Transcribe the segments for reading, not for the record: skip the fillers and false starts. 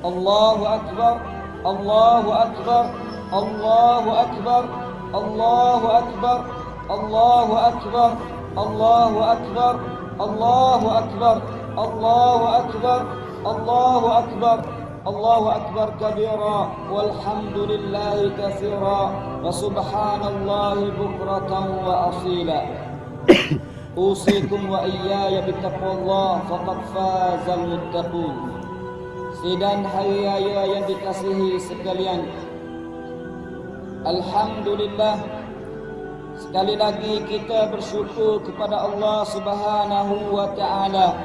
Allahu Akbar, Allahu Akbar, Allahu Akbar, Allahu Akbar, Allahu Akbar, Allahu Akbar, Allahu Akbar, Allahu Akbar, Allahu Akbar, Allahu Akbar kabira, walhamdulillahi katsira, wa subhanallahi bukratan wa asila. Usikum wa iyaya bittaqwallah faqad fazal muttaqun. Sidang hari raya yang dikasihi sekalian, alhamdulillah, sekali lagi kita bersyukur kepada Allah Subhanahu wa taala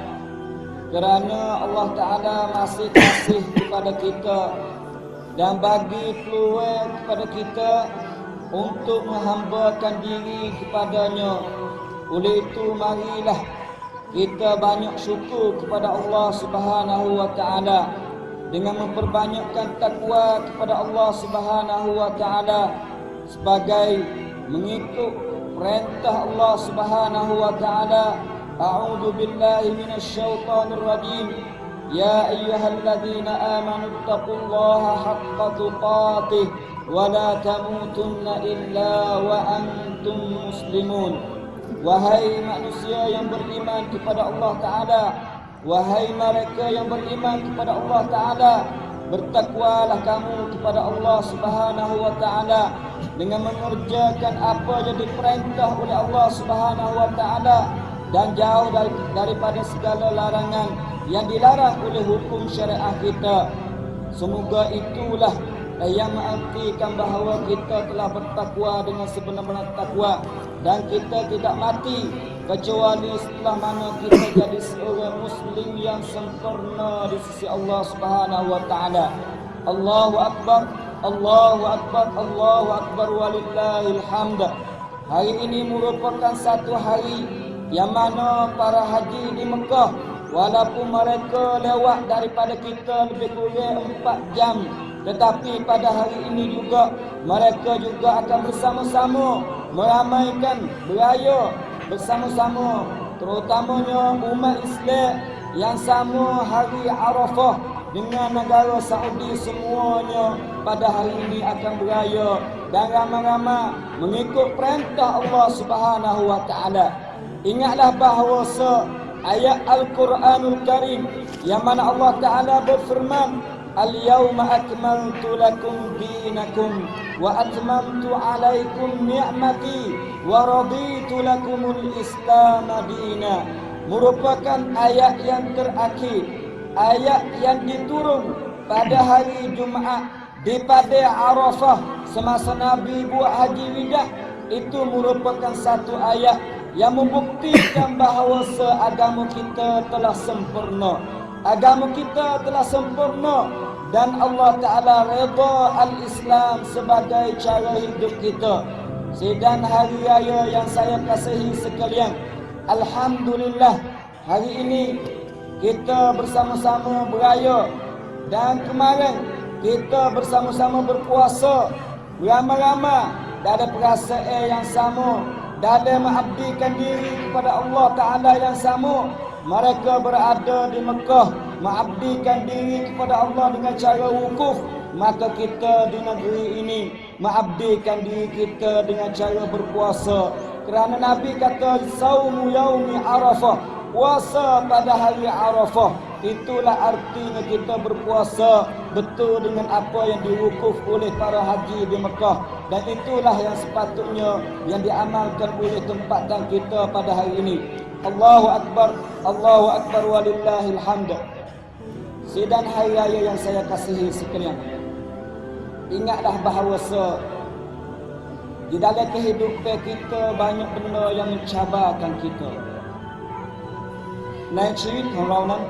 kerana Allah taala masih kasih kepada kita dan bagi peluang kepada kita untuk menghambakan diri kepadanya. Oleh itu marilah kita banyak syukur kepada Allah Subhanahu wa taala dengan memperbanyakkan takwa kepada Allah Subhanahu wa taala sebagai mengikut perintah Allah Subhanahu wa taala. A'udzu billahi minasyaitonir rajim. Ya ayyuhalladzina amanu taqullaha haqqa tuqatih wa la tamutunna illa wa antum muslimun. Wahai manusia yang beriman kepada Allah Ta'ala, wahai mereka yang beriman kepada Allah Ta'ala, bertakwalah kamu kepada Allah Subhanahu wa Ta'ala dengan mengerjakan apa yang diperintah oleh Allah Subhanahu wa Ta'ala dan jauh daripada segala larangan yang dilarang oleh hukum syariah kita. Semoga itulah yang mengartikan bahawa kita telah bertakwa dengan sebenar-benar takwa dan kita tidak mati kecuali setelah mana kita jadi seorang muslim yang sempurna di sisi Allah Subhanahu wa taala. Allahu Akbar, Allahu Akbar, Allahu Akbar walillahil hamd. Hari ini merupakan satu hari yang mana para haji di Mekah, walaupun mereka lewat daripada kita lebih kurang 4 jam, tetapi pada hari ini juga mereka juga akan bersama-sama meramaikan beraya bersama-sama, terutamanya umat Islam yang sama hari Arafah dengan negara Saudi semuanya pada hari ini akan beraya dan ramai-ramai mengikut perintah Allah Subhanahu wa taala. Ingatlah bahawa ayat Al-Quranul Karim yang mana Allah Taala berfirman, Al-yawma akmaltu lakum dinakum wa atmamtu alaikum ni'mati wa raditu lakumul Islam dina. Merupakan ayat yang terakhir, ayat yang diturun pada hari Jumaat di Padang Arafah semasa Nabi buat haji wida. Itu merupakan satu ayat yang membuktikan bahawa agama kita telah sempurna. Agama kita telah sempurna dan Allah Ta'ala redha al-Islam sebagai cara hidup kita. Sedang hari raya yang saya kasihi sekalian, alhamdulillah hari ini kita bersama-sama beraya dan kemarin kita bersama-sama berpuasa beramai-ramai dan ada perasaan yang sama dalam mengabdikan diri kepada Allah Ta'ala yang sama. Mereka berada di Mekah mengabdikan diri kepada Allah dengan cara wukuf, maka kita di negeri ini mengabdikan diri kita dengan cara berpuasa. Kerana Nabi kata saumu yaumi Arafah, puasa pada hari Arafah. Itulah artinya kita berpuasa betul dengan apa yang diwukuf oleh para haji di Mekah. Dan itulah yang sepatutnya yang diamalkan oleh tempatan kita pada hari ini. Allahu Akbar, Allahu Akbar walillahil hamd. Sidang hari raya yang saya kasihi sekalian, ingatlah bahawa di dalam kehidupan kita banyak benda yang mencabarkan kita.ในชีวิตของเรานั้น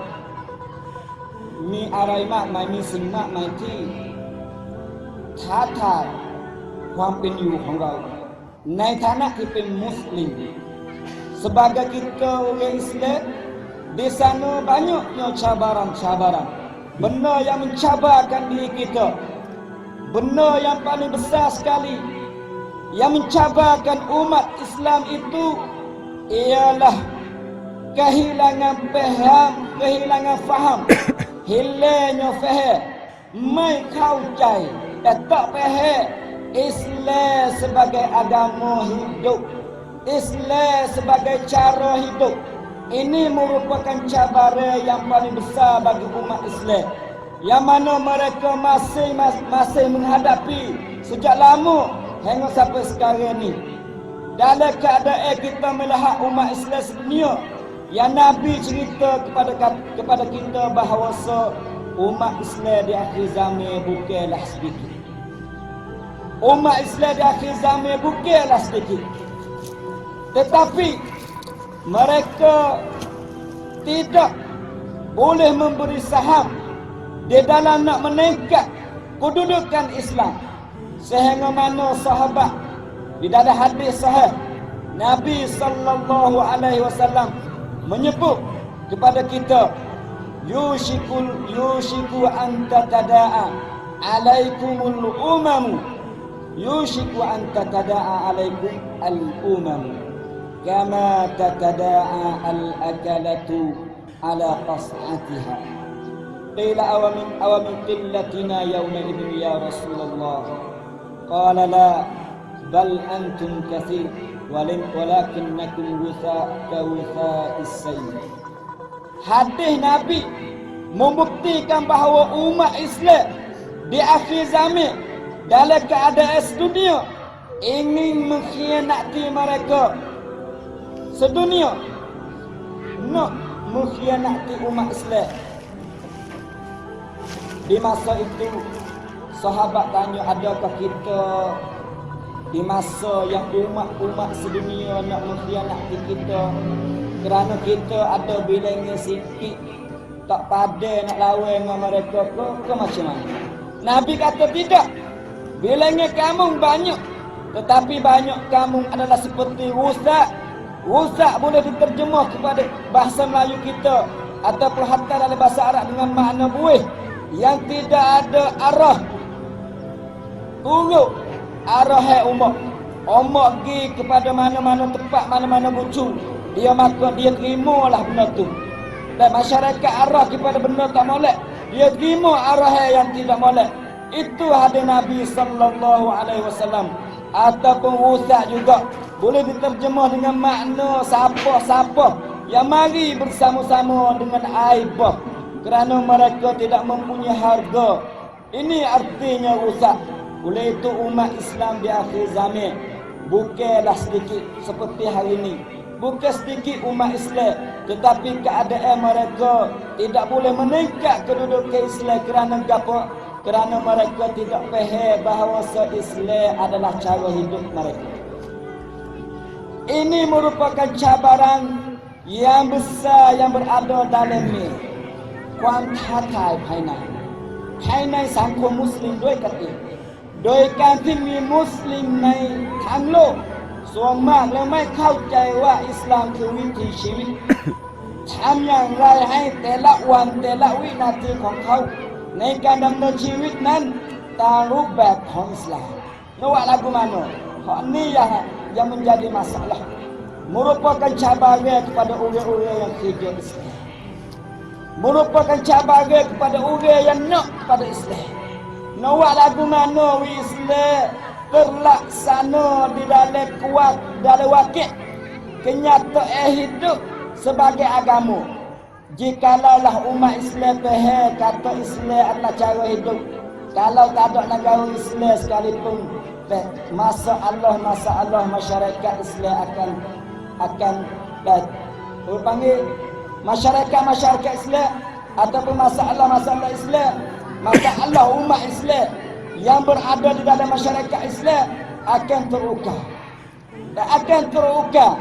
มีอะไรมากมายมีสิ่งมากมายที่ท้าทายความเป็นอยู่ของเราในฐานะที่เป็นมุสลิม sebagai kita orang Islam. Di sana banyaknya cabaran-cabaran, benda yang mencabarkan diri kita. Benda yang paling besar sekali yang mencabarkan umat Islam itu ialah kehilangan faham, hilangnya faham mai kau cai tak faham Islam sebagai agama hidup, Islam sebagai cara hidup. Ini merupakan cabaran yang paling besar bagi umat Islam, yang mana mereka masih menghadapi sejak lama hingga sampai sekarang ni. Dalam keadaan kita melihat umat Islam sedunia, yang Nabi cerita kepada kita bahawa umat Islam di akhir zaman bukanlah sedikit. Umat Islam di akhir zaman bukanlah sedikit. Tetapi mereka tidak boleh memberi saham di dalam nak meningkat kedudukan Islam. Sehingga mana sahabat di dalam hadis sahih Nabi sallallahu alaihi wasallam menyebut kepada kita, yushiku an tatada'a alaikumul umamu, yushiku an tatada'a alaikum al-umamu kama tatada'a al-akalatu ala qas'atiha. Qila awamin qillatina yawma idin ya Rasulullah. Qala la bal antum kathir walakinnakum wutha'is sayy. Hadis Nabi membuktikan bahawa umat Islam di akhir zaman dalam keadaan sedunia ingin mengkhianati mereka. Sedunia nak mengkhianati umat Islam. Di masa itu sahabat tanya, adakah kita di masa yang umat sedunia nak mengkhianati kita kerana kita ada bilangnya sikit, tak padan nak lawan dengan mereka ke macam mana? Nabi kata tidak. Bilangnya kamu banyak, tetapi banyak kamu adalah seperti rusak. Rusak boleh diterjemah kepada bahasa Melayu kita ataupun hatta dalam bahasa Arab dengan makna buih yang tidak ada arah. Urut arah umat. Umat pergi kepada mana-mana tempat, mana-mana bucu, dia maka dia terimalah benda tu. Dan masyarakat arah kepada benda tak molek, dia terima arah yang tidak molek. Itu hadis Nabi sallallahu alaihi wasallam. Ataupun rusak juga boleh diterjemah dengan makna siapa-siapa yang mari bersama-sama dengan aibah kerana mereka tidak mempunyai harga. Ini artinya rusak. Oleh itu umat Islam di akhir zaman bukanlah sedikit seperti hari ini. Bukan sedikit umat Islam, tetapi keadaan mereka tidak boleh meningkat kedudukan Islam kerana apa? Kerana mereka tidak faham bahawa Islam adalah cara hidup mereka. Ini merupakan cabaran yang besar yang berada dalam ni. Kuam tatai Hainai sangko Muslim doi kati. Doi kati mi Muslim nai tanglo. ส่วนมากแล้วไม่เข้าใจว่าอิสลามคือวิถีชีวิต ทำอย่างไรให้แต่ละวันแต่ละวินาทีของเขาในการดำเนินชีวิตนั้นตามรูปแบบของอิสลามNawak lagu mana? Hak ni yang menjadi masalah. Merupakan cabaran kepada orang-orang yang kerja Islam. Merupakan cabaran kepada orang yang nak kepada Islam. Nawak lagu mana Islam terlaksana di dalam kuat dalam wakil kenyataan hidup sebagai agama. Jikalau umat Islam faham kata Islam adalah cara hidup, kalau tak ada negara Islam sekalipun, masalah masyarakat Islam akan panggil masyarakat Islam ataupun masalah Islam, masalah umat Islam yang berada di dalam masyarakat Islam akan terukar. Dan akan terukar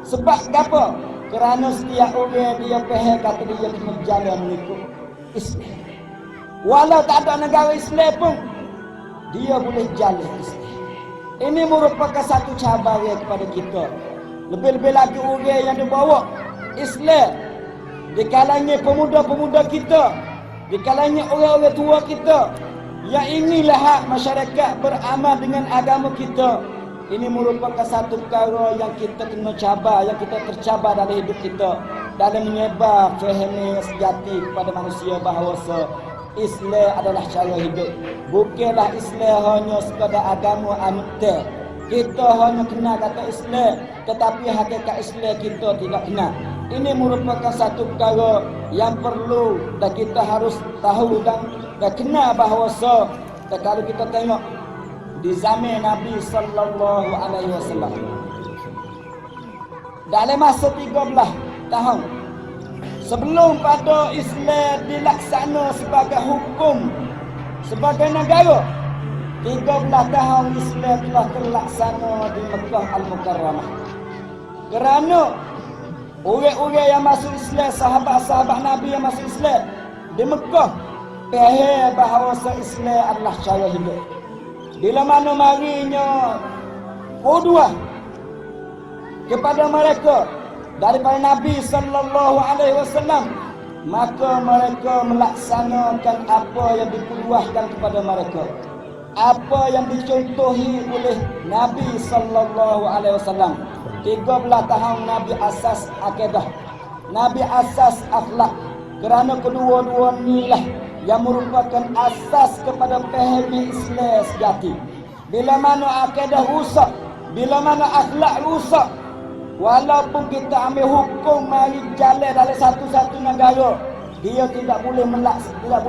sebab apa? Kerana setiap orang dia faham kata dia kena jalan mengikut Islam. Walau tak ada negara Islam pun dia boleh jalan Islam. Ini merupakan satu cabaran kepada kita. Lebih-lebih lagi orang yang dibawa Islam di kalangan pemuda-pemuda kita, di kalangan orang-orang tua kita yang inginlah hak masyarakat beramal dengan agama kita. Ini merupakan satu perkara yang kita kena cabar, yang kita tercabar dalam hidup kita, dalam menyebar faham sejati kepada manusia bahawa Islam adalah cara hidup. Bukanlah Islam hanya sekadar agama anute. Kita hanya kenal kata Islam, tetapi hakikat Islam kita tidak kenal. Ini merupakan satu perkara yang perlu dan kita harus tahu dan kenal bahawa dan kalau kita tengok di zaman Nabi sallallahu alaihi wasallam, dalam masa 13 tahun sebelum pada Islam dilaksana sebagai hukum sebagai negara, 13 tahun Islam telah terlaksana di Mekah Al-Mukarramah. Kerana orang-orang yang masuk Islam, sahabat-sahabat Nabi yang masuk Islam di Mekah, faham bahawa Islam adalah cara hidup. Bila mana marinya qudwah kepada mereka daripada Nabi sallallahu alaihi wasallam, maka mereka melaksanakan apa yang dikuduahkan kepada mereka, apa yang dicontohi oleh Nabi sallallahu alaihi wasallam. 13 tahun Nabi asas akidah, Nabi asas akhlak. Kerana kedua-dua inilah yang merupakan asas kepada faham Islam sejati. Bila mana akidah rusak, bila mana akhlak rusak, walaupun kita ambil hukum mari jalan dalam satu-satu negara, dia tidak boleh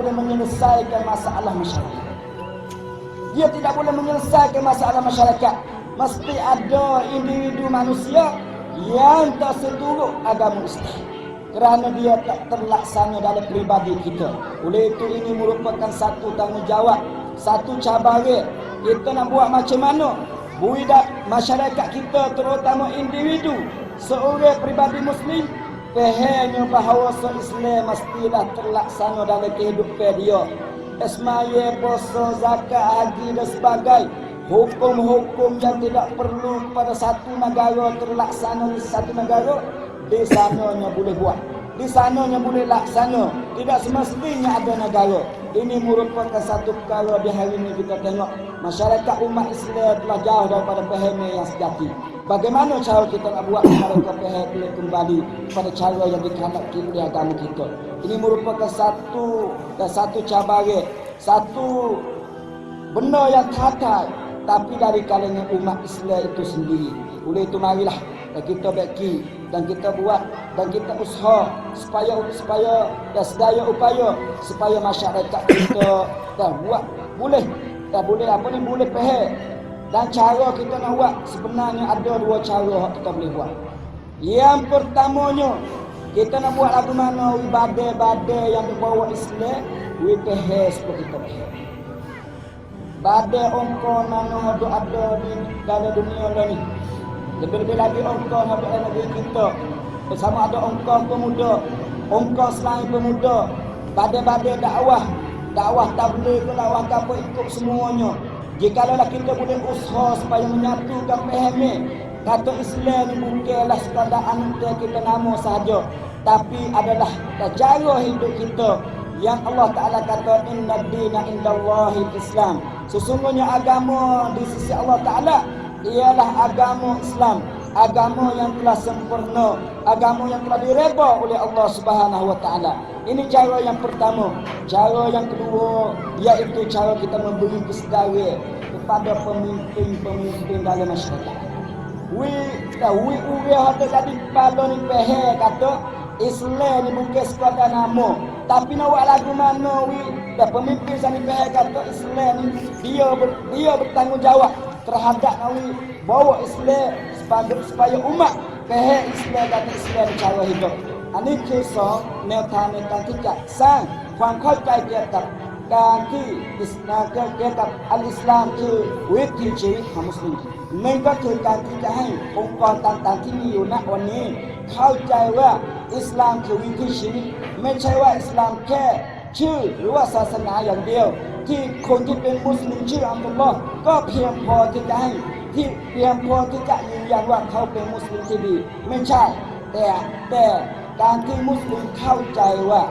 menyelesaikan masalah masyarakat. Dia tidak boleh menyelesaikan masalah masyarakat. Mesti ada individu manusia yang terseturut agama Islam, kerana dia tak terlaksana dalam peribadi kita. Oleh itu ini merupakan satu tanggungjawab, satu cabaran. Kita nak buat macam mana buidak masyarakat kita, terutama individu, seorang peribadi Muslim, fahamnya bahawa Islam mestilah terlaksana dalam kehidupan dia. Semaya, puasa, zakat, haji dan sebagainya. Hukum-hukum yang tidak perlu pada satu negara terlaksana di satu negara, di sananya boleh buat, di sananya boleh laksana. Tidak semestinya ada negara. Ini merupakan satu perkara di hari ini kita tengok masyarakat umat Islam telah jauh daripada pemahaman yang sejati. Bagaimana cara kita nak buat mereka faham kembali pada cara yang dikehendaki oleh agama kita. Ini merupakan satu cabaran, satu benda yang fatal, tapi dari kalangan umat Islam itu sendiri. Oleh itu marilah kita baki dan kita buat dan kita usaha supaya dan sedaya upaya supaya masyarakat kita boleh faham. Dan cara kita nak buat sebenarnya ada dua cara yang kita boleh buat. Yang pertamanya, kita nak buat lagu mana badai-badai yang dibawa Islam, faham seperti kita faham. Badai ongkon mana ada di dalam dunia ni. Lebih-lebih lagi ongkon ada dalam negeri kita. Bersama ada ongkon pemuda, ongkon selain pemuda, badai-badai dakwah tabligh, dakwah apa ikut semuanya. Jikalau kita boleh usaha supaya menyatukan pemahaman kata Islam ni bukanlah sekadar anggota kita nama sahaja, tapi adalah cara hidup kita yang Allah Ta'ala kata inna dina indallahi Islam. Sesungguhnya agama di sisi Allah Ta'ala ialah agama Islam, agama yang telah sempurna, agama yang telah direda oleh Allah Subhanahu Wa Ta'ala. Ini cara yang pertama. Cara yang kedua iaitu cara kita memberi kesedaran kepada pemimpin-pemimpin dalam masyarakat. Orang ada jadi kepala ni faham kata Islam ni bukan sekadar nama, tapi nak buat lagu mana dan pemimpin sana faham kata Islam ni dia bertanggungjawab terhadap bawa Islam supaya umat faham Islam dan Islam cara hidup. Ini kisah แนวทางในการที่จะสร้างความเข้าใจเกี่ยวกับการที่เกี่ยวกับอัลอิสลามคือวิถีชีวิตของมุสลิมนั่นก็คือการที่จะให้องค์กรต่างๆที่มีอยู่ณวันนี้เข้าใจว่าอิสลามคือวิถีชีวิตไม่ใช่ว่าอิสลามแค่ชื่อหรือว่าศาสนาอย่างเดียวที่คนที่เป็นมุสลิมชื่ออัลลอฮ์ก็เพียงพอที่จะให้เพียงพอที่จะยืนยันว่าเขาเป็นมุสลิมที่ดีไม่ใช่แต่การที่มุสลิมเข้าใจว่า